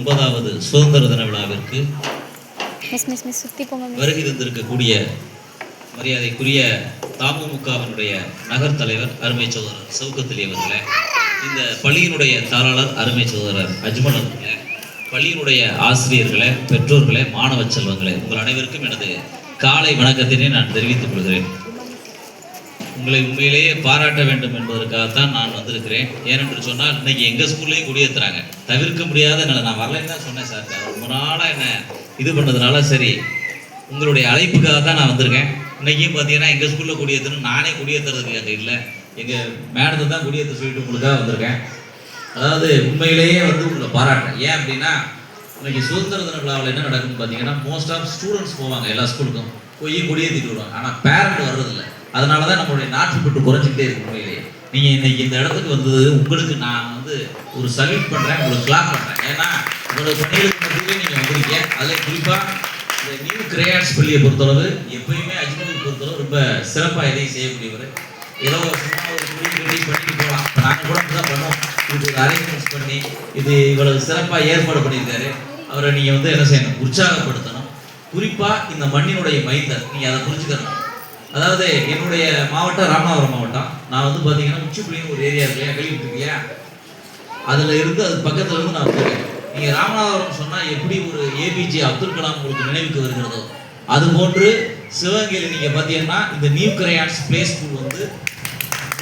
9வது சுதந்திர தின விழாவிற்கு வருகை தந்திருக்கக்கூடிய மரியாதைக்குரிய தமுமுகவினுடைய நகர் தலைவர் அருமை சகோதரர் சவுக்கத் அவர்களே, இந்த பள்ளியினுடைய தாளாளர் அருமை சகோதரர் அஜ்மல் அவர்களே, பள்ளியினுடைய ஆசிரியர்களே, பெற்றோர்களே, மாணவ செல்வங்களே, உங்கள் அனைவருக்கும் எனது காலை வணக்கத்தினை நான் தெரிவித்துக் கொள்கிறேன். உங்களை உண்மையிலேயே பாராட்ட வேண்டும் என்பதற்காகத்தான் நான் வந்திருக்கிறேன். ஏனென்று சொன்னால் இன்னைக்கு எங்கள் ஸ்கூல்லையும் குடியேற்றுறாங்க. தவிர்க்க முடியாத நிலை. நான் வரலன்னு தான் சொன்னேன் சார். ரொம்ப நாளாக என்ன இது பண்ணதுனால சரி உங்களுடைய அழைப்புக்காக தான் நான் வந்திருக்கேன். இன்றைக்கும் பார்த்தீங்கன்னா எங்கள் ஸ்கூலில் குடியேற்றணும், நானே குடியேற்றுறதுக்கு அங்கே இல்லை, எங்கள் மேடத்தை தான் குடியேற்ற சொல்லிட்டு உங்களுக்காக வந்திருக்கேன். அதாவது உண்மையிலேயே உங்களை பாராட்டுறேன். ஏன் அப்படின்னா இன்னைக்கு சுதந்திர தின விழாவில் என்ன நடக்குன்னு பார்த்தீங்கன்னா மோஸ்ட் ஆஃப் ஸ்டூடெண்ட்ஸ் போவாங்க, எல்லா ஸ்கூலுக்கும் போய் குடியேற்றிட்டு வருவாங்க. ஆனால் பேரண்ட் வர்றதில்லை. அதனால தான் நம்மளுடைய நாட்டுப்பட்டு குறைஞ்சிக்கிட்டே இருக்கு. உண்மையிலேயே நீங்கள் இன்னைக்கு இந்த இடத்துக்கு வந்தது உங்களுக்கு நான் ஒரு சல்யூட் பண்ணுறேன், உங்களுக்கு கிளாப் பண்ணுறேன். ஏன்னா உங்களோட பணிகளுக்கு மத்தியிலே நீங்கள் வந்திருக்கீங்க. அதில் குறிப்பாக இந்த நியூ கிரேயான்ஸ் பள்ளியை பொறுத்தளவு எப்பயுமே அஜ்மலை பொறுத்தளவு ரொம்ப சிறப்பாக எதையும் செய்யக்கூடியவர். ஏதோ சும்மா ஒரு பண்ணிட்டு போகலாம். இப்போ நாங்கள் கூட தான் பண்ணுவோம். இது ஒரு அரேஞ்ச்மெண்ட்ஸ் பண்ணி இது இவ்வளவு சிறப்பாக ஏற்பாடு பண்ணியிருக்காரு. அவரை நீங்கள் என்ன செய்யணும், உற்சாகப்படுத்தணும். குறிப்பாக இந்த மண்ணினுடைய மைந்தர் நீங்கள் அதை புரிஞ்சுக்கணும். அதாவது என்னுடைய மாவட்டம் ராமநாதபுரம் மாவட்டம். நான் பார்த்தீங்கன்னா உச்சிப்புலின்னு ஒரு ஏரியா இருக்கு இல்லையா, கேள்விப்பட்டிருக்கியா? அதில் இருந்து அது பக்கத்தில் இருந்து நான் வந்திருக்கேன். நீங்கள் ராமநாதபுரம் சொன்னால் எப்படி ஒரு ஏபிஜே அப்துல் கலாம் உங்களுக்கு நினைவுக்கு வருகிறதோ அதுபோன்று சிவகங்கையில் நீங்கள் பார்த்தீங்கன்னா இந்த நியூ கிரேயான்ஸ் பிளே ஸ்கூல் உங்களுக்கு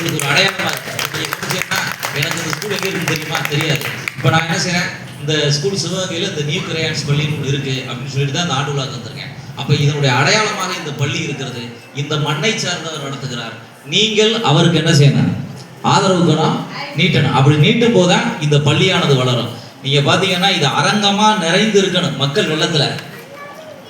ஒரு அடையாளமாக இருக்குது. எனக்கு இந்த ஸ்கூல் எங்கே இருக்குன்னு தெரியுமா? தெரியாது. இப்போ நான் என்ன செய்கிறேன், இந்த ஸ்கூல் சிவகங்கையில் இந்த நியூ கிரேயான்ஸ் பள்ளின்னு ஒன்று இருக்குது அப்படின்னு சொல்லிட்டு தான் இந்த ஆண்டு விழாக்கு வந்திருக்கேன். அப்போ இதனுடைய அடையாளமாக இந்த பள்ளி இருக்கிறது. இந்த மண்ணை சார்ந்தவர் நடத்துகிறார். நீங்கள் அவருக்கு என்ன செய்யணும், ஆதரவுக்கணும், நீட்டணும். அப்படி நீட்டும் போதுதான் இந்த பள்ளியானது வளரும். நீங்க பாத்தீங்கன்னா இது அரங்கமா நிறைந்து இருக்கணும் மக்கள் வெள்ளத்துல.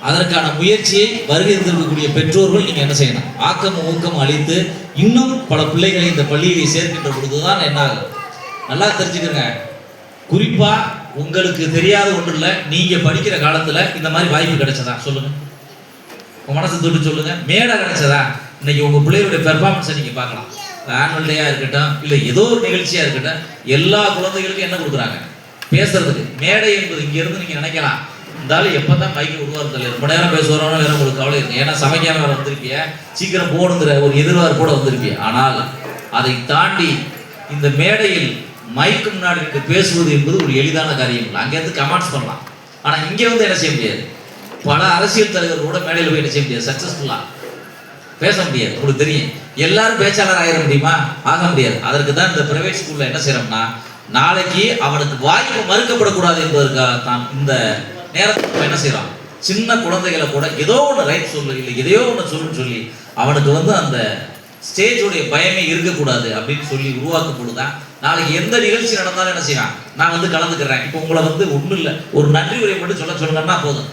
அதற்கான முயற்சியை வருகை இருக்கக்கூடிய பெற்றோர்கள் நீங்க என்ன செய்யணும், ஆக்கம் ஊக்கம் அளித்து இன்னும் பல பிள்ளைகளை இந்த பள்ளியை சேர்க்கின்ற பொழுதுதான் என்ன ஆகும், நல்லா தெரிஞ்சுக்கிறங்க. குறிப்பா உங்களுக்கு தெரியாத ஒன்று இல்லை, நீங்க படிக்கிற காலத்துல இந்த மாதிரி வாய்ப்பு கிடைச்சதா சொல்லுங்க, உங்க மனசு தொட்டு சொல்லுங்க. மேடை கிடைச்சதா? இன்னைக்கு உங்க பிள்ளைகளுடைய பெர்ஃபார்மன்ஸை நீங்க பார்க்கலாம். ஆனுவல் டேயா இருக்கட்டும், இல்லை ஏதோ ஒரு நிகழ்ச்சியா இருக்கட்டும், எல்லா குழந்தைகளுக்கும் என்ன கொடுக்குறாங்க, பேசுறதுக்கு மேடை என்பது. இங்க இருந்து நீங்க நினைக்கலாம் இருந்தாலும் எப்பதான் மைக்கு உருவாக்குறது, ரொம்ப நேரம் பேசுறோம்னா வேற உங்களுக்கு கவலை இருக்கு. ஏன்னா சமைக்காம வேற வந்திருப்பிய, சீக்கிரம் போகணுங்கிற ஒரு எதிர்பார்ப்போட வந்திருப்பிய. ஆனால் அதை தாண்டி இந்த மேடையில் மைக்கு முன்னாடி பேசுவது என்பது ஒரு எளிதான காரியம் இல்லை. அங்கேருந்து கமெண்ட்ஸ் பண்ணலாம். ஆனா இங்கே என்ன செய்ய முடியாது. பல அரசியல் தலைவர்களோட மேடையில் போய் என்ன செய்ய முடியாது, சக்சஸ்ஃபுல்லா பேச முடியாது. உங்களுக்கு தெரியும், எல்லாரும் பேச்சாளர் ஆகிட முடியுமா? ஆக முடியாது. அதற்கு தான் இந்த பிரைவேட் ஸ்கூல்ல என்ன செய்யறோம்னா, நாளைக்கு அவனுக்கு வாய்ப்பு மறுக்கப்படக்கூடாது என்பதற்காகத்தான் இந்த நேரத்தில் என்ன செய்யறோம், சின்ன குழந்தைகளை கூட ஏதோ ஒன்று ரைட் சொல்லு, இல்லை எதையோ ஒன்று சொல்லுன்னு சொல்லி அவனுக்கு அந்த ஸ்டேஜோடைய பயமே இருக்கக்கூடாது அப்படின்னு சொல்லி உருவாக்கும் பொழுதுதான் நாளைக்கு எந்த நிகழ்ச்சி நடந்தாலும் என்ன செய்யலாம், நான் கலந்துக்கிறேன். இப்போ உங்களை ஒன்றும் இல்லை, ஒரு நன்றி உரை மட்டும் சொல்லுங்கன்னா போதும்.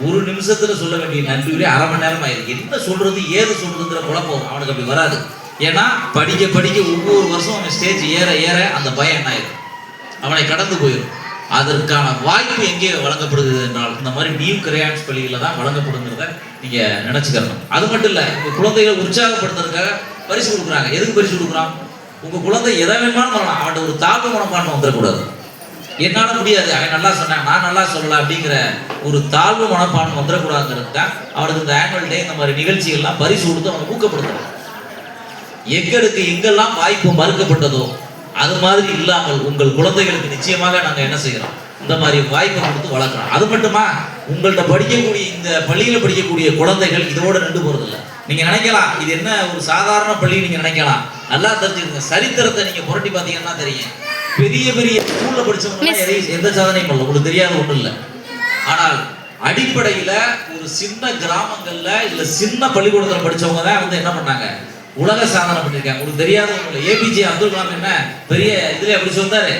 ஒரு நிமிஷத்துல சொல்ல வேண்டிய நன்றி உரை அரை மணி நேரம் ஆயிருக்கு. என்ன சொல்றது ஏது சொல்றதுங்கிற குழப்பம் அவனுக்கு அப்படி வராது. ஏன்னா படிக்க படிக்க ஒவ்வொரு வருஷம் அவன் ஸ்டேஜ் ஏற ஏற அந்த பயம் என்ன ஆயிடும், அவனை கடந்து போயிடும். அதற்கான வாய்ப்பு எங்கே வழங்கப்படுகிறது என்றால் இந்த மாதிரி நியூ கிரேயான்ஸ் பள்ளிகளில் தான் வழங்கப்படுங்கிறத நீங்க நினைச்சுக்கணும். அது மட்டும் இல்லை, உங்க குழந்தைகளை உற்சாகப்படுத்துறதுக்காக பரிசு கொடுக்குறாங்க. எதுக்கு பரிசு கொடுக்குறான்? உங்க குழந்தை எதை வேணுமானு சொல்லலாம், அவன்கிட்ட ஒரு தாழ்வு மனப்பான்மை வந்துடக்கூடாது. என்னால் முடியாது, அவன் நல்லா சொன்னான், நான் நல்லா சொல்லலாம் அப்படிங்கிற ஒரு தாழ்வு மனப்பான்மை வந்துடக்கூடாதுங்கிறது தான் அவனுக்கு இந்த ஆனுவல் டே இந்த மாதிரி நிகழ்ச்சிகள்லாம் பரிசு கொடுத்து அவனை ஊக்கப்படுத்தணும். எங்களுக்கு எங்கெல்லாம் வாய்ப்பு மறுக்கப்பட்டதோ அது மாதிரி இல்லாமல் உங்கள் குழந்தைகளுக்கு நிச்சயமாக நாங்கள் என்ன செய்கிறோம், இந்த மாதிரி வாய்ப்பை கொடுத்து வளர்க்குறோம். அது மட்டுமா, உங்கள்கிட்ட படிக்கக்கூடிய இந்த பள்ளியில் படிக்கக்கூடிய குழந்தைகள் இதோட நின்று போறதில்லை. நீங்க நினைக்கலாம் இது என்ன ஒரு சாதாரண பள்ளி, நீங்க நினைக்கலாம். நல்லா தெரிஞ்சுக்கங்க, சரித்திரத்தை நீங்க புரட்டி பார்த்தீங்கன்னா தெரியும். பெரிய பெரிய ஸ்கூல்ல படிச்சவங்க எந்த சாதனையும் பண்ணல, உங்களுக்கு தெரியாத ஒன்றும் இல்லை. ஆனால் அடிப்படையில ஒரு சின்ன கிராமங்கள்ல இல்ல சின்ன பள்ளிக்கூடத்தில் படிச்சவங்க தான் என்ன பண்ணாங்க, உலக சாதனை பண்ணிருக்காங்க. உங்களுக்கு தெரியாத ஒன்றும் இல்லை. ஏபிஜே அப்துல் கலாம் என்ன பெரிய இதுல எப்படி சொன்னாரு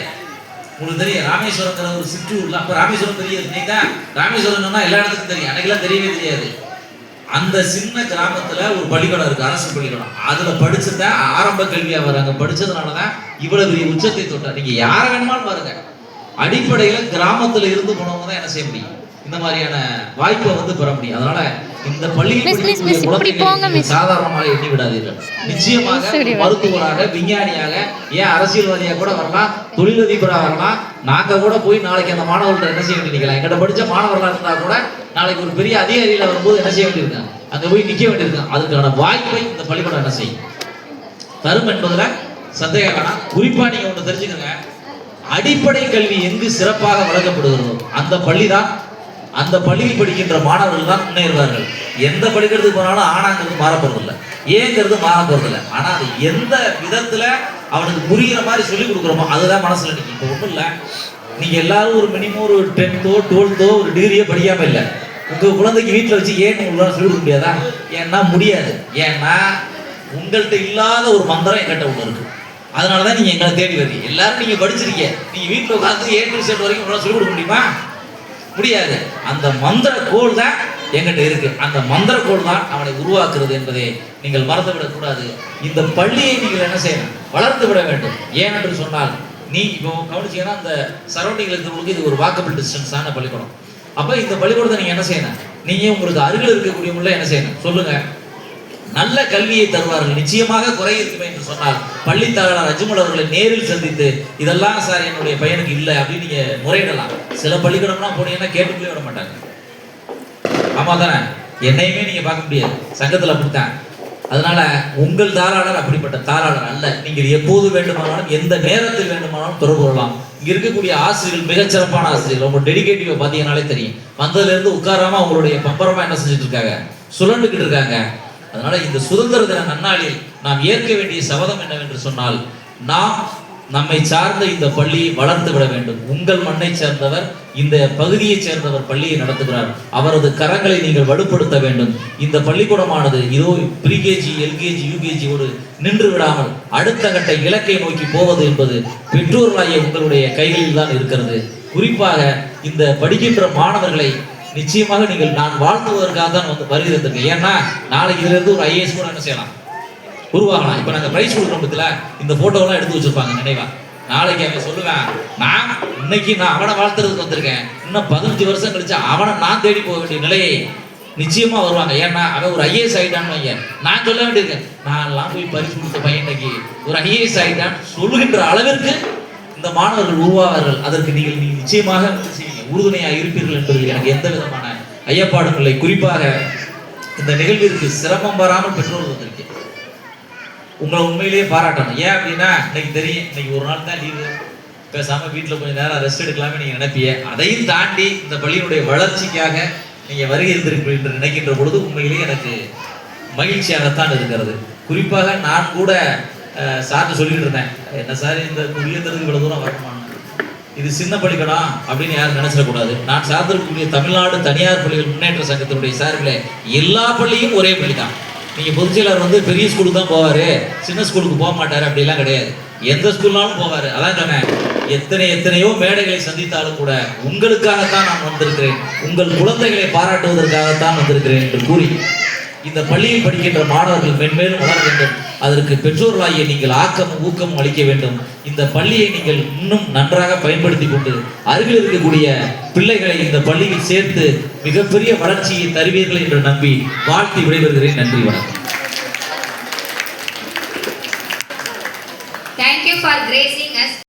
உங்களுக்கு தெரியும். ராமேஸ்வரங்கிற ஒரு சிற்றூர்ல, அப்ப ராமேஸ்வரம் தெரியாது. இன்னைக்கு தான் ராமேஸ்வரம் எல்லா இடத்துக்கும் தெரியும், அன்னைக்கெல்லாம் தெரியவே தெரியாது. அந்த சின்ன கிராமத்துல ஒரு பள்ளிக்கூடம் இருக்கு, அரசு பள்ளிக்கூடம். அதுல படிச்சுதான் ஆரம்ப கல்வி அவர் அங்க படிச்சதுனாலதான் இவ்வளவு பெரிய உச்சத்தை தொட்டார். நீங்க யார வேணுமான்னு பாருங்க, அடிப்படையில கிராமத்துல இருந்து போனவங்க தான் என்ன செய்ய முடியும், இந்த மாதிரியான வாய்ப்பை பெற முடியும். அதனால இந்த பள்ளியில் படிக்கக்கூடிய குழந்தைகளை சாதாரணமாக எண்ணி விடாதீர்கள். நிச்சயமாக மருத்துவராக, விஞ்ஞானியாக, ஏன் அரசியல்வாதியாக கூட வரலாம், தொழிலதிபராக வரலாம். நாங்க கூட போய் நாளைக்கு அந்த மாணவர்கள்ட்ட என்ன செய்ய வேண்டியிருக்கலாம், எங்கிட்ட படிச்ச மாணவர்களாக இருந்தா கூட நாளைக்கு ஒரு பெரிய அதிகாரியில வரும்போது என்ன செய்ய வேண்டியிருக்காங்க, அங்க போய் நிக்க வேண்டியிருக்காங்க. அதுக்கான வாய்ப்பை இந்த பள்ளிக்கூடம் என்ன செய்யும், தரும் என்பதுல சந்தேகம் வேணாம். குறிப்பா நீங்க ஒன்று தெரிஞ்சுக்கோங்க, அடிப்படை கல்வி எங்கு சிறப்பாக வழங்கப்படுகிறதோ அந்த பள்ளியில் படிக்கின்ற மாணவர்கள் தான் முன்னேறுவார்கள். எந்த பள்ளிக்கூடத்துக்கு போனாலும் ஆனாங்கிறது மாறப்போறதில்லை, ஏங்கிறது மாறப்போறதில்லை. ஆனா அது எந்த விதத்துல அவனுக்கு புரிகிற மாதிரி சொல்லிக் கொடுக்குறோமோ அதுதான் மனசுல நிற்கும். இப்போ ஒன்றும் இல்லை, நீங்க எல்லாரும் ஒரு மினிமம் ஒரு 10th 12th ஒரு டிகிரியே படிக்காம இல்லை, உங்க குழந்தைக்கு வீட்டில் வச்சு ஏன் உங்களால் சொல்லிக் கொடுக்க முடியாதா? ஏன்னா முடியாது. ஏன்னா உங்கள்கிட்ட இல்லாத ஒரு மந்திரம் எங்கிட்ட ஒன்று இருக்கு. அதனாலதான் நீங்க எங்களை தேடி வரீங்க. எல்லாரும் நீங்க படிச்சிருக்கீங்க, நீங்க வீட்டில் உட்காந்து A to Z வரைக்கும் உங்களால் சொல்லிக் கொடுக்க முடியுமா? முடியாது. அந்த மந்திர கோள் தான் எங்கிட்ட இருக்கு. அந்த மந்திர கோள் தான் அவனை உருவாக்குறது என்பதை நீங்கள் மறந்துவிடக் கூடாது. இந்த பள்ளியை நீங்கள் என்ன செய்யணும், வளர்த்து விட வேண்டும். ஏனென்று சொன்னால், நீ இப்போ கவனிச்சீங்கன்னா அந்த சரௌண்டிங்ல இருக்கிறவங்களுக்கு இது ஒரு வாக்கபிள் டிஸ்டன்ஸான பள்ளிக்கூடம். அப்ப இந்த பள்ளிக்கூடத்தை நீங்க என்ன செய்யணும், நீங்க உங்களுக்கு அருகில் இருக்கக்கூடியவங்கள என்ன செய்யணும் சொல்லுங்க, நல்ல கல்வியை தருவார்கள். நிச்சயமாக குறை இருக்குமே என்று சொன்னால் பள்ளி தாளாளர் அஜ்மல் அவர்களை நேரில் சந்தித்து இதெல்லாம் சார் என்னுடைய பையனுக்கு இல்லை அப்படின்னு நீங்க முறையிடலாம். சில பள்ளிக்கூடம்லாம் போனீங்கன்னா கேட்டுக்குள்ளே விட மாட்டாங்க. ஆமா தானே, என்னையுமே நீங்க பார்க்க முடியாது, சங்கத்தில் அப்படித்தான். அதனால உங்கள் தாளாளர் அப்படிப்பட்ட தாளாளர் அல்ல. நீங்கள் எப்போது வேண்டுமானாலும் எந்த நேரத்தில் வேண்டுமானாலும் தொடர்பு கொள்ளலாம். இங்க இருக்கக்கூடிய ஆசிரியர்கள் மிகச்சிறப்பான ஆசிரியர்கள். உங்க டெடிகேட்டிவ் பார்த்தீங்கன்னாலே தெரியும், வந்ததுல இருந்து உட்காராம அவங்களுடைய பம்பரமா என்ன செஞ்சுட்டு இருக்காங்க, சுழண்டுகிட்டு இருக்காங்க. அதனால இந்த சுதந்திர தின நன்னாளில் நாம் ஏற்க வேண்டிய சபதம் என்னவென்று சொன்னால், நாம் நம்மை சார்ந்த இந்த பள்ளியை வளர்த்து விட வேண்டும். உங்கள் மண்ணை சேர்ந்தவர், இந்த பகுதியை சேர்ந்தவர் பள்ளியை நடத்துகிறார், அவரது கரங்களை நீங்கள் வலுப்படுத்த வேண்டும். இந்த பள்ளிக்கூடமானது இதோ ப்ரீகேஜி, எல்கேஜி, யூகேஜியோடு நின்று விடாமல் அடுத்த கட்ட இலக்கை நோக்கி போவது என்பது பெற்றோர்களாகிய உங்களுடைய கைகளில் தான் இருக்கிறது. குறிப்பாக இந்த படிக்கின்ற மாணவர்களை நிச்சயமாக நீங்கள் நான் வாழ்த்துவதற்காக தான் வந்து வருகிறதுக்கு. ஏன்னா நாளைக்கு இதுல இருந்து ஒரு IAS கூட என்ன செய்யலாம், உருவாகலாம். இப்ப நாங்க பிரைஸ் கொடுக்குறோம் பத்தில இந்த போட்டோலாம் எடுத்து வச்சிருப்பாங்க நினைவா. நாளைக்கு அவன் சொல்லுவேன், நான் இன்னைக்கு நான் அவனை வாழ்த்துறதுக்கு வந்திருக்கேன், இன்னும் 15 வருஷம் கழிச்சு அவனை நான் தேடி போக வேண்டிய நிலையை நிச்சயமா வருவாங்க. ஏன்னா அவன் ஒரு IAS ஆயிட்டான்னு வைங்க, நான் சொல்ல வேண்டியிருக்கேன், நான் எல்லாம் போய் பரிசு கொடுத்த பையன் இன்னைக்கு ஒரு IAS ஆயிட்டான்னு சொல்லுகின்ற அளவிற்கு இந்த மாணவர்கள் உருவாவார்கள். அதற்கு நீங்கள் நிச்சயமாக உறுதுணையாக இருப்பீர்கள் என்பதில் எனக்கு எந்த விதமான ஐயப்பாடும் இல்லை. குறிப்பாக இந்த நிகழ்விற்கு சிரமம் வராமல் பெற்றோர்கள் வந்திருக்கேன், உங்களை உண்மையிலேயே பாராட்டணும். ஏன் அப்படின்னா இன்னைக்கு தெரியும், இன்னைக்கு ஒரு நாள் தான் லீவு, பேசாம வீட்டில் கொஞ்சம் நேரம் ரெஸ்ட் எடுக்கலாமே நீங்க நினைப்பீங்க. அதையும் தாண்டி இந்த பள்ளியினுடைய வளர்ச்சிக்காக நீங்க வருகை இருந்திருப்பீர்கள் என்று நினைக்கின்ற பொழுது உண்மையிலேயே எனக்கு மகிழ்ச்சியாகத்தான் இருக்கிறது. குறிப்பாக நான் கூட சார்ட்டு சொல்லிட்டு இருந்தேன், என்ன சார் இந்த குடியேற்றத்துக்கு இவ்வளவு தூரம் வரணுமா, இது சின்ன பள்ளிக்கூடம் அப்படின்னு யாரும் நினைச்சிடக்கூடாது. நான் சார்ந்திருக்கக்கூடிய தமிழ்நாடு தனியார் பள்ளிகள் முன்னேற்ற சங்கத்தினுடைய சார்பில் எல்லா பள்ளியும் ஒரே பள்ளி தான். நீங்க பொதுச் செயலாளர் வந்து பெரிய ஸ்கூலுக்கு தான் போவாரு, சின்ன ஸ்கூலுக்கு போக மாட்டாரு அப்படிலாம் கிடையாது, எந்த ஸ்கூல்னாலும் போவாரு. அதான் சொன்னேன், எத்தனையோ மேடைகளை சந்தித்தாலும் கூட உங்களுக்காகத்தான் நான் வந்திருக்கிறேன், உங்கள் குழந்தைகளை பாராட்டுவதற்காகத்தான் வந்திருக்கிறேன் என்று கூறி இந்த பள்ளியில் படிக்கின்ற மாணவர்கள் மென்மேலும் வளர வேண்டும். அதற்கு பெற்றோர்களாகிய நீங்கள் ஆக்கமும் ஊக்கமும் அளிக்க வேண்டும். இந்த பள்ளியை நீங்கள் இன்னும் நன்றாக பயன்படுத்தி கொண்டு அருகில் இருக்கக்கூடிய பிள்ளைகளை இந்த பள்ளியில் சேர்த்து மிகப்பெரிய வளர்ச்சியை தருவீர்கள் என்று நம்பி வாழ்த்தி விடைபெறுகிறேன். நன்றி, வணக்கம்.